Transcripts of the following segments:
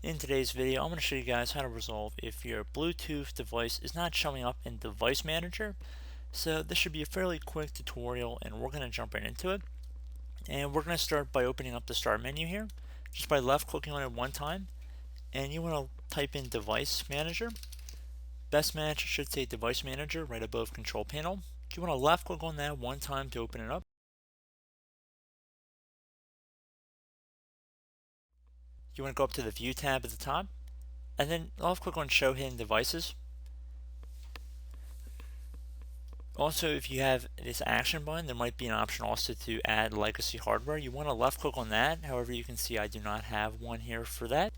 In today's video, I'm going to show you guys how to resolve if your Bluetooth device is not showing up in Device Manager. So this should be a fairly quick tutorial and we're going to jump right into it. And we're going to start by opening up the Start menu here, just by left clicking on it one time. And you want to type in Device Manager. Best match should say Device Manager right above Control Panel. You want to left click on that one time to open it up. You want to go up to the View tab at the top, and then left click on Show Hidden Devices. Also, if you have this action button, there might be an option also to add legacy hardware. You want to left click on that. However, you can see I do not have one here for that.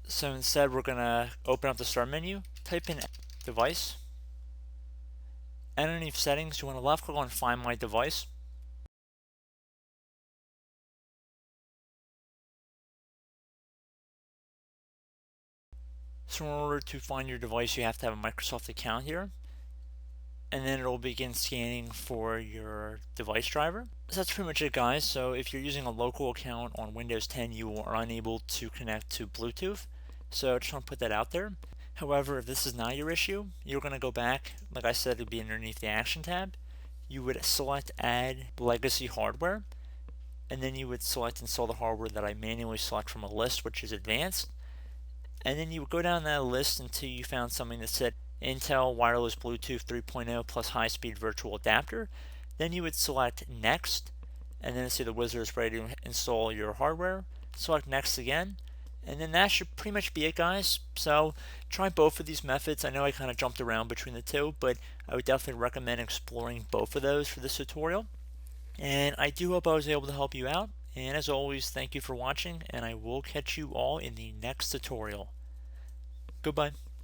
So instead, we're going to open up the Start menu, type in Device. Underneath Settings, you want to left click on Find My Device. So in order to find your device, you have to have a Microsoft account here. And then it'll begin scanning for your device driver. So that's pretty much it, guys. So if you're using a local account on Windows 10, you are unable to connect to Bluetooth. So I just want to put that out there. However, if this is not your issue, you're going to go back, like I said, it would be underneath the Action tab. You would select Add Legacy Hardware, and then you would select Install the hardware that I manually select from a list, which is Advanced. And then you would go down that list until you found something that said Intel Wireless Bluetooth 3.0 plus high-speed virtual adapter. Then you would select Next, and then see the wizard is ready to install your hardware. Select Next again, and then that should pretty much be it, guys. So try both of these methods. I know I kind of jumped around between the two, but I would definitely recommend exploring both of those for this tutorial. And I do hope I was able to help you out. And as always, thank you for watching, and I will catch you all in the next tutorial. Goodbye.